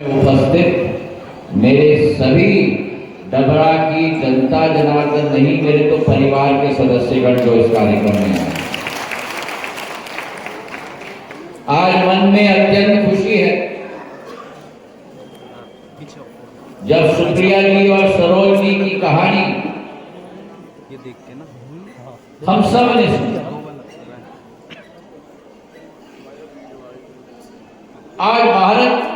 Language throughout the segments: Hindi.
उपस्थित मेरे सभी डबरा की जनता जनार्दन नहीं, मेरे तो परिवार के सदस्यगण जो इस कार्यक्रम में आए, आज मन में अत्यंत खुशी है। जब सुप्रिया जी और सरोज जी की कहानी हम सब ने सुनी, आज भारत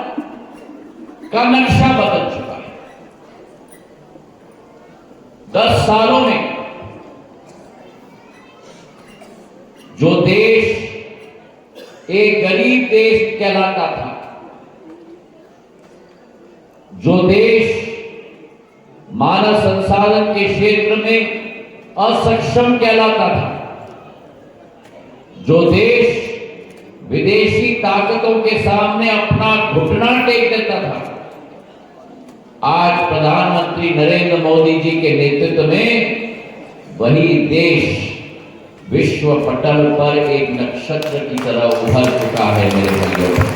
का नक्शा बदल चुका है। 10 सालों में जो देश एक गरीब देश कहलाता था, जो देश मानव संसाधन के क्षेत्र में असक्षम कहलाता था, जो देश विदेशी ताकतों के सामने अपना घुटना टेक देता था, आज प्रधानमंत्री नरेंद्र मोदी जी के नेतृत्व में वही देश विश्व पटल पर एक नक्षत्र की तरह उभर चुका है। मेरे भाइयों,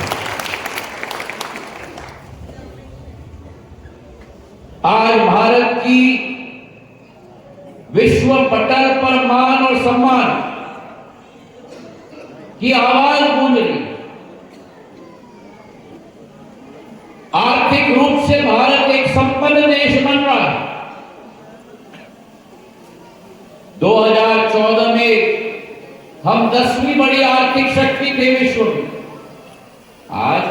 आज भारत की विश्व पटल पर मान और सम्मान की आवाज गूंज रही। आर्थिक रूप से भारत एक संपन्न देश बन रहा है। 2014 में हम 10वीं बड़ी आर्थिक शक्ति थे विश्व में, आज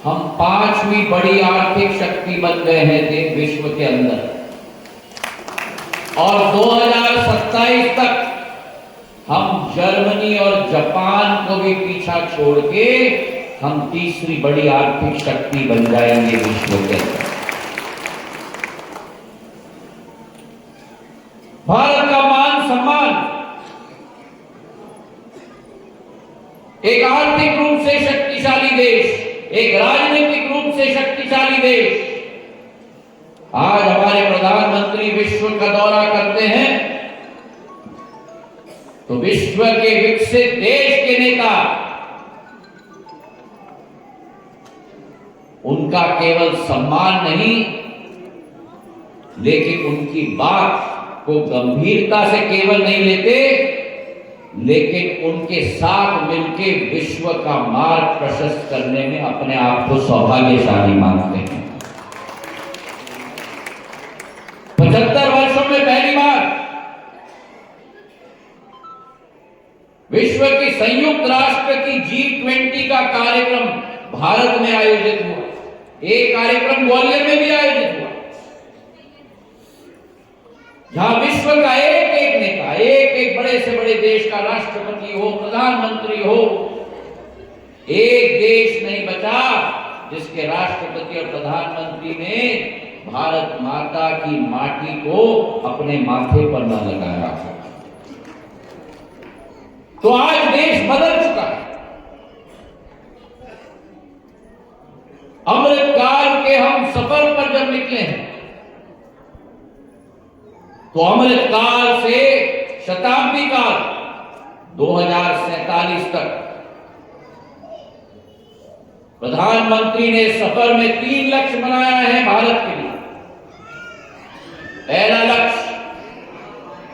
हम 5वीं बड़ी आर्थिक शक्ति बन गए हैं विश्व के अंदर, और 2027 तक हम जर्मनी और जापान को भी पीछा छोड़ के हम तीसरी बड़ी आर्थिक शक्ति बन जाएंगे विश्व के अंदर। भारत का मान सम्मान एक आर्थिक रूप से शक्तिशाली देश, एक राजनीतिक रूप से शक्तिशाली देश। आज हमारे प्रधानमंत्री विश्व का दौरा करते हैं तो विश्व के विकसित देश के नेता उनका केवल सम्मान नहीं, लेकिन उनकी बात को गंभीरता से केवल नहीं लेते, लेकिन उनके साथ मिलकर विश्व का मार्ग प्रशस्त करने में अपने आप को सौभाग्यशाली मानते हैं। 75 वर्षों में पहली बार विश्व की संयुक्त राष्ट्र की G20 का कार्यक्रम भारत में आयोजित हुआ। एक कार्यक्रम ग्वालियर में भी आयोजित हुआ, जहां विश्व का एक एक नेता, एक एक बड़े से बड़े देश का राष्ट्रपति हो, प्रधानमंत्री हो, एक देश नहीं बचा जिसके राष्ट्रपति और प्रधानमंत्री ने भारत माता की माटी को अपने माथे पर न लगाया हो। तो आज देश बदल चुका है। अमृतकाल के हम सफर पर जब निकले हैं तो अमृतकाल से शताब्दी काल 2047 तक प्रधानमंत्री ने सफर में 3 लक्ष्य बनाया है भारत के लिए। पहला लक्ष्य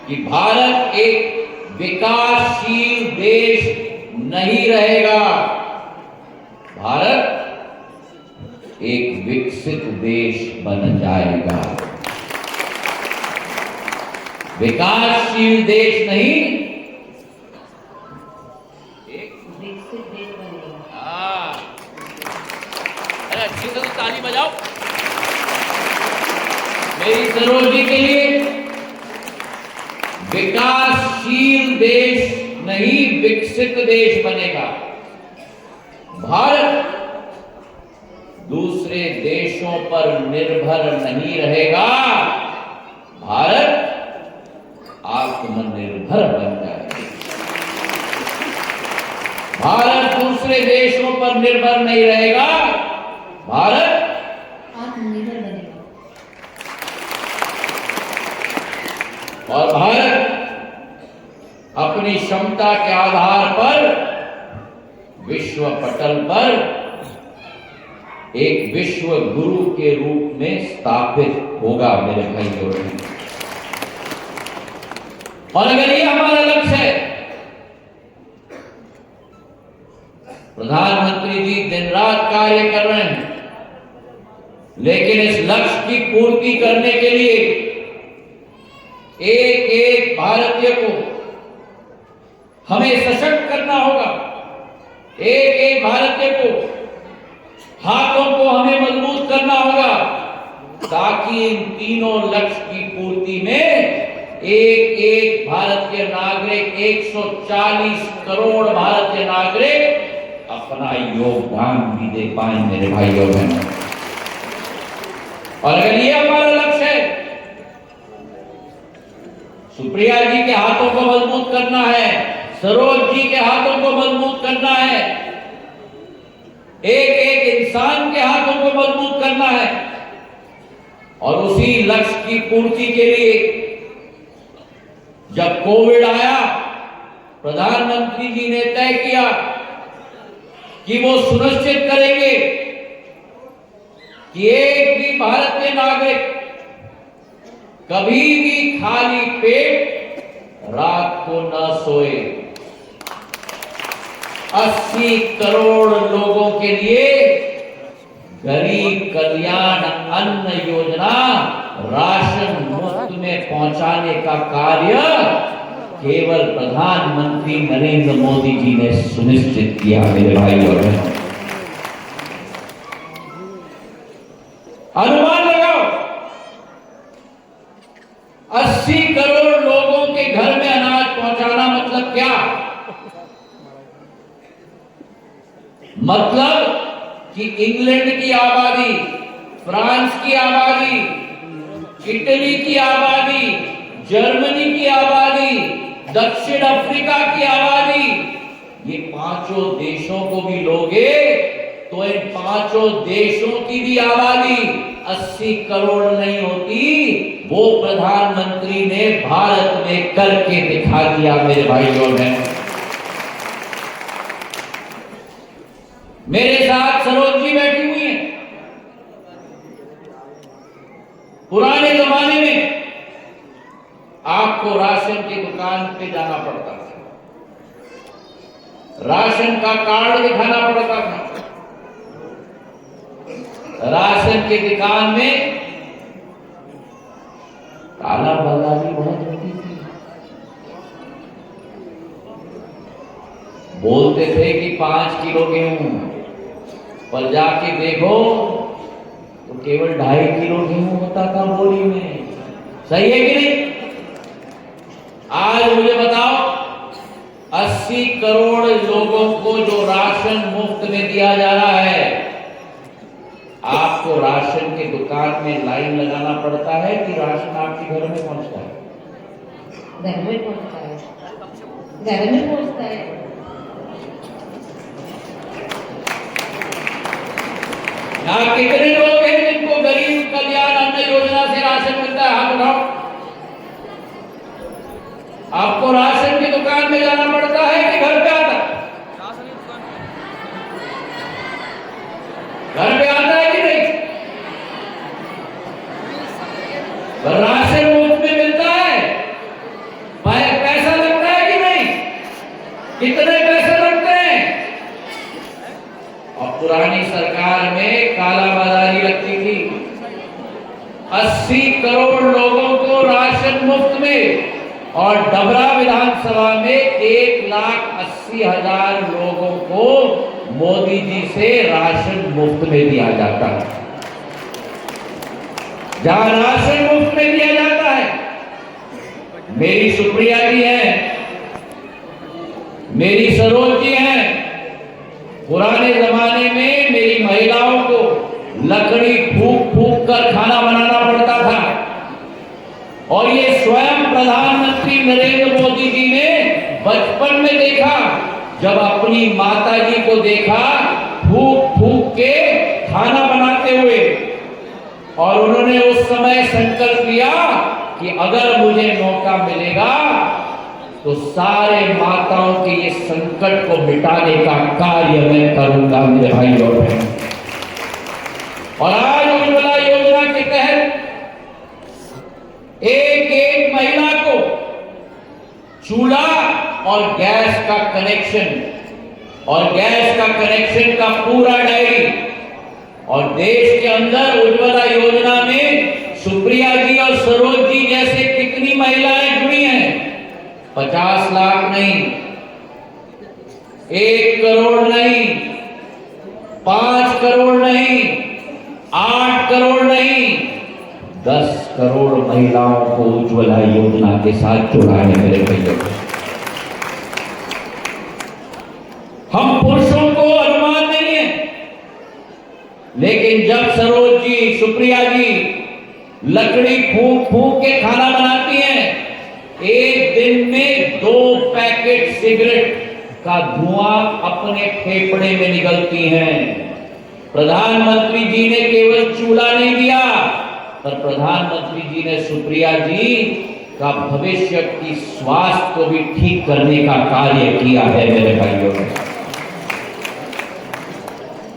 कि भारत एक विकासशील देश नहीं रहेगा, भारत एक विकसित देश बन जाएगा। विकासशील देश नहीं, एक विकसित देश बनेगा। अरे अच्छी से ताली बजाओ मेरी सरोज जी के लिए। विकासशील देश नहीं, विकसित देश बनेगा। भारत दूसरे देशों पर निर्भर नहीं रहेगा, भारत आत्मनिर्भर बन जाएगा। भारत दूसरे देशों पर निर्भर नहीं रहेगा, भारत आत्मनिर्भर बनेगा। और भारत अपनी क्षमता के आधार पर विश्व पटल पर एक विश्व गुरु के रूप में स्थापित होगा मेरे भाइयों और बहनों। और अगर ये हमारा लक्ष्य है, प्रधानमंत्री जी दिन रात कार्य कर रहे हैं, लेकिन इस लक्ष्य की पूर्ति करने के लिए एक एक भारतीय को हमें सशक्त करना होगा। एक एक भारतीय को हाथों को हमें मजबूत करना होगा, ताकि इन तीनों लक्ष्य की पूर्ति में एक एक भारतीय नागरिक, 140 करोड़ भारतीय नागरिक अपना योगदान भी दे पाए मेरे भाइयों बहनों। और अगर ये हमारा लक्ष्य है, सुप्रिया जी के हाथों को मजबूत करना है, सरोज जी के हाथों को मजबूत करना है, एक एक इंसान के हाथों को मजबूत करना है, और उसी लक्ष्य की पूर्ति के लिए जब कोविड आया, प्रधानमंत्री जी ने तय किया कि वो सुनिश्चित करेंगे कि एक भी भारतीय नागरिक कभी भी खाली पेट रात को न सोए। 80 करोड़ लोगों के लिए गरीब कल्याण अन्न योजना राशन मुफ्त में पहुंचाने का कार्य केवल प्रधानमंत्री नरेंद्र मोदी जी ने सुनिश्चित किया मेरे भाई और बहनों। अनुमान लगाओ, 80 करोड़ लोगों के घर में अनाज पहुंचाना मतलब क्या? मतलब कि इंग्लैंड की आबादी, फ्रांस की आबादी, इटली की आबादी, जर्मनी की आबादी, दक्षिण अफ्रीका की आबादी, ये पांचों देशों को भी लोगे तो इन पांचों देशों की भी आबादी 80 करोड़ नहीं होती। वो प्रधानमंत्री ने भारत में करके दिखा दिया मेरे भाइयों और बहनों। मेरे साथ सरोज जी बैठी हुई हैं। पुराने जमाने में आपको राशन की दुकान पे जाना पड़ता था, राशन का कार्ड दिखाना पड़ता था, राशन की दुकान में काला बाजारी बहुत होती थी। बोलते थे कि 5 किलो गेहूं, पर जाके देखो तो केवल 2.5 किलो गेहूं होता था बोरी में। सही है कि नहीं? आज मुझे बताओ, 80 करोड़ लोगों को जो राशन मुफ्त में दिया जा रहा है, आपको राशन की दुकान में लाइन लगाना पड़ता है कि राशन आपके घर में पहुंचता है? घर में पहुंचता है, घर में पहुंचता है। यहाँ कितने लोग हैं जिनको गरीब कल्याण अन्न योजना से राशन मिलता है? हाथ उठाओ। आपको राशन की दुकान में जाना पड़ता है कि घर पे आता है? घर पे आता है कि नहीं? राशन मुफ्त में मिलता है, पैसा लगता है कि नहीं? कितने पैसे लगते हैं? और पुरानी सरकार में कालाबाजारी लगती थी। 80 करोड़ लोगों को राशन मुफ्त में, और डबरा विधानसभा में 1,80,000 लोगों को मोदी जी से राशन मुफ्त में दिया जाता है। जहां राशन मुफ्त में दिया जाता है, मेरी सुप्रिया जी हैं, मेरी सरोज जी हैं। पुराने जमाने में मेरी महिलाओं को लकड़ी फूंक फूंक कर खाना बनाना पड़ता था, और ये स्वयं प्रधानमंत्री नरेंद्र मोदी जी ने बचपन में देखा, जब अपनी माता जी को देखा फूंक फूंक के खाना बनाते हुए, और उन्होंने उस समय संकल्प लिया कि अगर मुझे मौका मिलेगा तो सारे माताओं के ये संकट को मिटाने का कार्य मैं करूंगा मेरे भाई और बहन। और आज उज्ज्वला योजना के तहत एक एक महिला को चूल्हा और गैस का कनेक्शन का पूरा डायरी। और देश के अंदर उज्ज्वला योजना में सुप्रिया जी और सरोज जी जैसे कितनी महिलाएं जुड़ी हैं? 50 लाख नहीं, 1 करोड़ नहीं, 5 करोड़ नहीं, 8 करोड़ नहीं, 10 करोड़ महिलाओं को उज्ज्वला योजना के साथ जोड़ा है मेरे भाइयों। हम पुरुषों को अनुमान नहीं है, लेकिन जब सरोज जी, सुप्रिया जी लकड़ी फूंक फूंक के खाना बनाती हैं, एक दिन में 2 पैकेट सिगरेट का धुआं अपने फेफड़े में निकलती हैं। प्रधानमंत्री जी ने केवल चूल्हा नहीं दिया, पर प्रधानमंत्री जी ने सुप्रिया जी का भविष्य की स्वास्थ्य को भी ठीक करने का कार्य किया है मेरे भाइयों ने।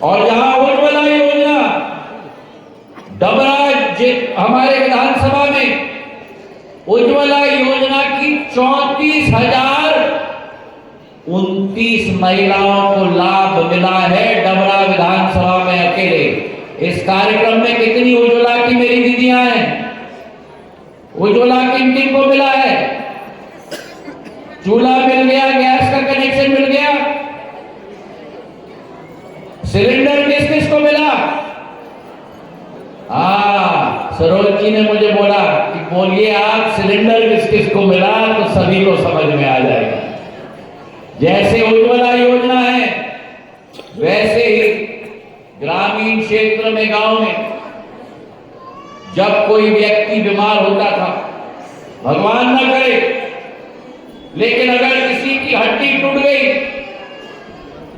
और जहां उज्ज्वला योजना डबरा हमारे विधानसभा में उज्ज्वला योजना की 34,029 महिलाओं को लाभ मिला है डबरा विधानसभा में अकेले। इस कार्यक्रम में कितनी उज्ज्वला की मेरी दीदियां हैं? उज्ज्वला किन किन को मिला है? चूल्हा मिल गया, गैस का कनेक्शन मिल गया, सिलेंडर किस किस को मिला? सरोज जी ने मुझे बोला कि बोलिए आप सिलेंडर किस किस को मिला, तो सभी को समझ में आ जाएगा। जैसे उज्ज्वला योजना है, वैसे ही ग्रामीण क्षेत्र में, गांव में जब कोई व्यक्ति बीमार होता था, भगवान न करे, लेकिन अगर किसी की हड्डी टूट गई,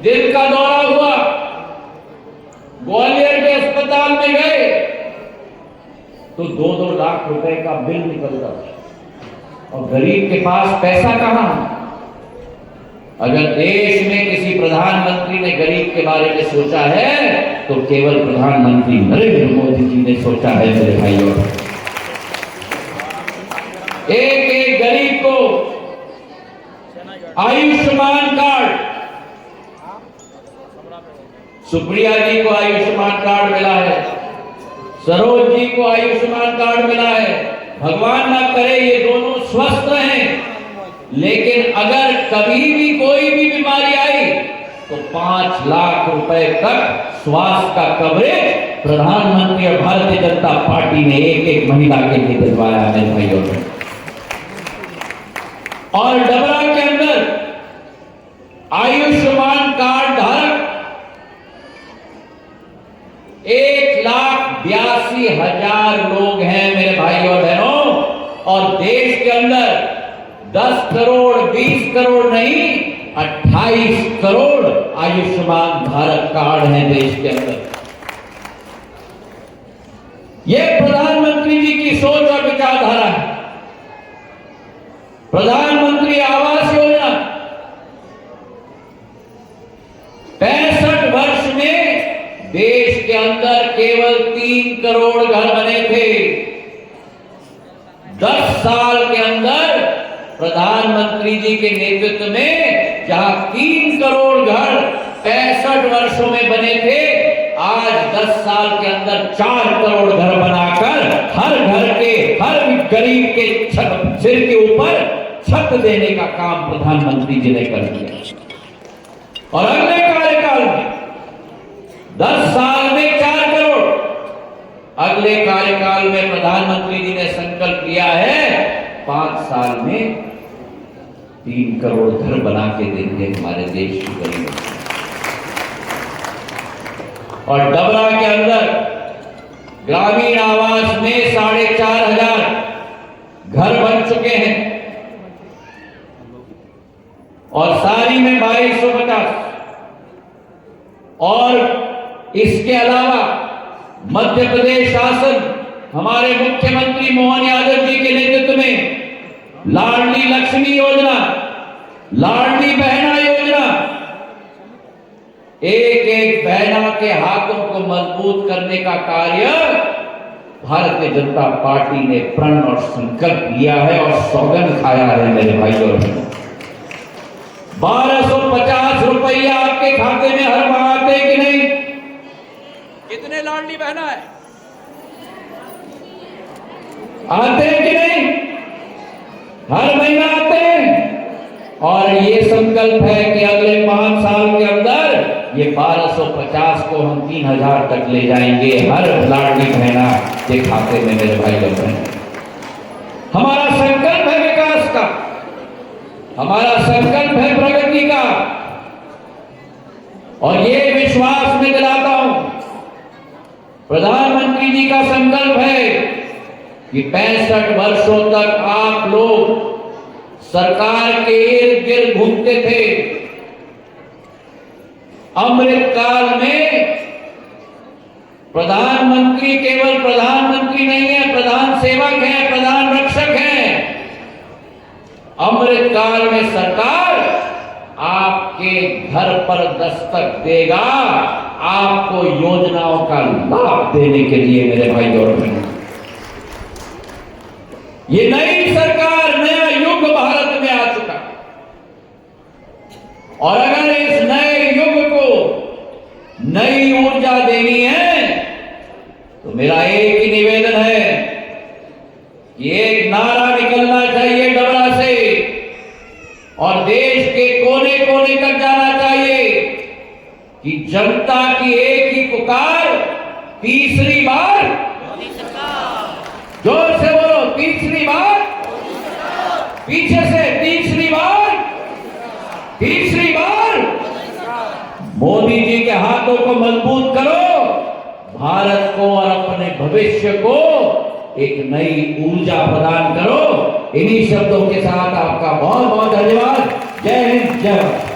दिल का दौरा हुआ, ग्वालियर के अस्पताल में गए, तो 2-2 लाख रुपए का बिल निकलता था। और गरीब के पास पैसा कहां? अगर देश में किसी प्रधानमंत्री ने गरीब के बारे में सोचा है, तो केवल प्रधानमंत्री नरेंद्र मोदी जी ने सोचा है मेरे भाइयों। एक एक गरीब को आयुष्मान कार्ड, सुप्रिया जी को आयुष्मान कार्ड मिला है, सरोज जी को आयुष्मान कार्ड मिला है। भगवान ना करे ये दोनों स्वस्थ रहें, लेकिन अगर कभी भी कोई भी बीमारी आई, तो 5 लाख रुपए तक स्वास्थ्य का कवरेज प्रधानमंत्री और भारतीय जनता पार्टी ने एक एक महिला के लिए दिलवाया है भाइयों ने। और डबरा के अंदर आयुष्मान कार्ड धारक 1,82,000 लोग हैं मेरे भाइयों और बहनों। और देश के अंदर 10 करोड़ 20 करोड़ नहीं, 28 करोड़ आयुष्मान भारत कार्ड हैं देश के अंदर। यह प्रधानमंत्री जी की सोच और विचारधारा है। प्रधानमंत्री आवास योजना 65 वर्ष में देश के अंदर केवल 3 करोड़ घर बने थे। 10 साल के अंदर प्रधानमंत्री जी के नेतृत्व में जहां 3 करोड़ घर 65 वर्षों में बने थे, आज 10 साल के अंदर 4 करोड़ घर बनाकर हर घर के हर गरीब के सिर के ऊपर छत देने का काम प्रधानमंत्री जी ने कर दिया। और अगले कार्यकाल में 10 साल में 4 करोड़, अगले कार्यकाल में प्रधानमंत्री जी ने संकल्प लिया है 5 साल में 3 करोड़ घर बना के देंगे हमारे देश के गरीबों को। और डबरा के अंदर ग्रामीण आवास में 4,500 घर बन चुके हैं और सारी में 2250। और इसके अलावा मध्य प्रदेश शासन हमारे मुख्यमंत्री मोहन यादव जी के नेतृत्व में लाडली लक्ष्मी योजना, लाडली बहना योजना, एक एक बहना के हाथों को मजबूत करने का कार्य भारतीय जनता पार्टी ने प्रण और संकल्प लिया है और सौगंध खाया है मेरे भाई और बहनों। 1250 रुपया आपके खाते में हर माह आते कि नहीं? कितने लाडली बहना है? आते हैं कि नहीं? हर महीना आते हैं। और ये संकल्प है कि अगले 5 साल के अंदर ये 1250 को हम 3000 तक ले जाएंगे हर लाडली बहना के खाते में मेरे भाई और बहन। हमारा संकल्प है विकास का, हमारा संकल्प है प्रगति का। और ये विश्वास मैं दिलाता हूं, प्रधानमंत्री जी का संकल्प है कि 65 वर्षों तक आप लोग सरकार के इर्द गिर्द घूमते थे। अमृत काल में प्रधानमंत्री केवल प्रधानमंत्री नहीं है, प्रधान सेवक है, प्रधान रक्षक है। अमृत काल में सरकार आपके घर पर दस्तक देगा, आपको योजनाओं का लाभ देने के लिए मेरे भाई और बहनों। ये नई सरकार, नया युग भारत में आ चुका। और अगर इस नए युग को नई ऊर्जा देनी है तो मेरा एक ही निवेदन है कि एक नारा निकलना चाहिए डबरा से और देश के कोने कोने तक जाना चाहिए कि जनता की एक ही पुकार, तीसरी बार, जोर से बोलो, तीसरी बार, पीछे से तीसरी बार, तीसरी बार। मोदी जी के हाथों को मजबूत करो, भारत को और अपने भविष्य को एक नई ऊर्जा प्रदान करो। इन्हीं शब्दों के साथ आपका बहुत बहुत धन्यवाद। जय हिंद, जय भारत।